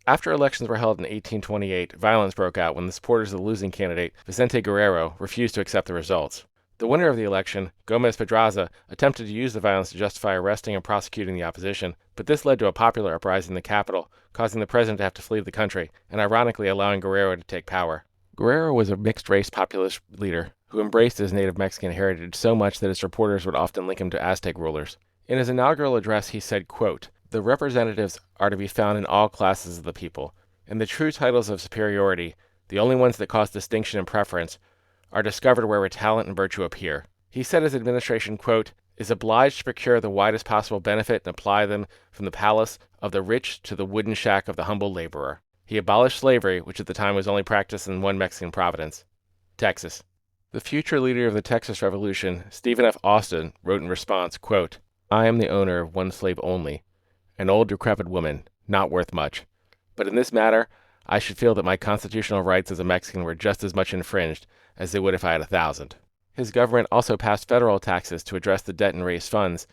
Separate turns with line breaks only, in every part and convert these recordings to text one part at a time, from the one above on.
After elections were held in 1828, violence broke out when the supporters of the losing candidate, Vicente Guerrero, refused to accept the results. The winner of the election, Gomez Pedraza, attempted to use the violence to justify arresting and prosecuting the opposition, but this led to a popular uprising in the capital, causing the president to have to flee the country, and ironically allowing Guerrero to take power. Guerrero was a mixed-race populist leader who embraced his native Mexican heritage so much that his supporters would often link him to Aztec rulers. In his inaugural address, he said, quote, "The representatives are to be found in all classes of the people, and the true titles of superiority, the only ones that cause distinction and preference, are discovered where talent and virtue appear." He said his administration, quote, "is obliged to procure the widest possible benefit and apply them from the palace of the rich to the wooden shack of the humble laborer." He abolished slavery, which at the time was only practiced in one Mexican province, Texas. The future leader of the Texas Revolution, Stephen F. Austin, wrote in response, quote, "I am the owner of one slave only, an old decrepit woman, not worth much. But in this matter, I should feel that my constitutional rights as a Mexican were just as much infringed as they would if I had 1,000. His government also passed federal taxes to address the debt and raise funds,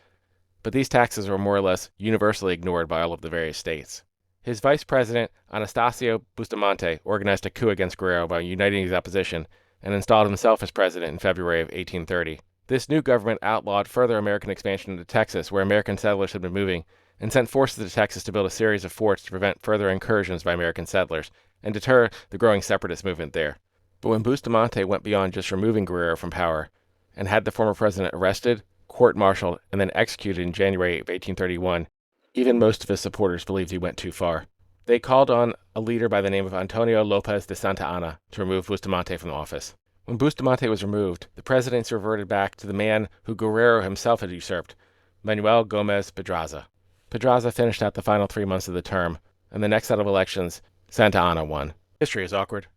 but these taxes were more or less universally ignored by all of the various states. His vice president, Anastasio Bustamante, organized a coup against Guerrero by uniting his opposition and installed himself as president in February of 1830. This new government outlawed further American expansion into Texas, where American settlers had been moving, and sent forces to Texas to build a series of forts to prevent further incursions by American settlers and deter the growing separatist movement there. But when Bustamante went beyond just removing Guerrero from power and had the former president arrested, court-martialed, and then executed in January of 1831, even most of his supporters believed he went too far. They called on a leader by the name of Antonio Lopez de Santa Anna to remove Bustamante from office. When Bustamante was removed, the presidency reverted back to the man who Guerrero himself had usurped, Manuel Gomez Pedraza. Pedraza finished out the final 3 months of the term, and the next set of elections, Santa Anna won. History is awkward.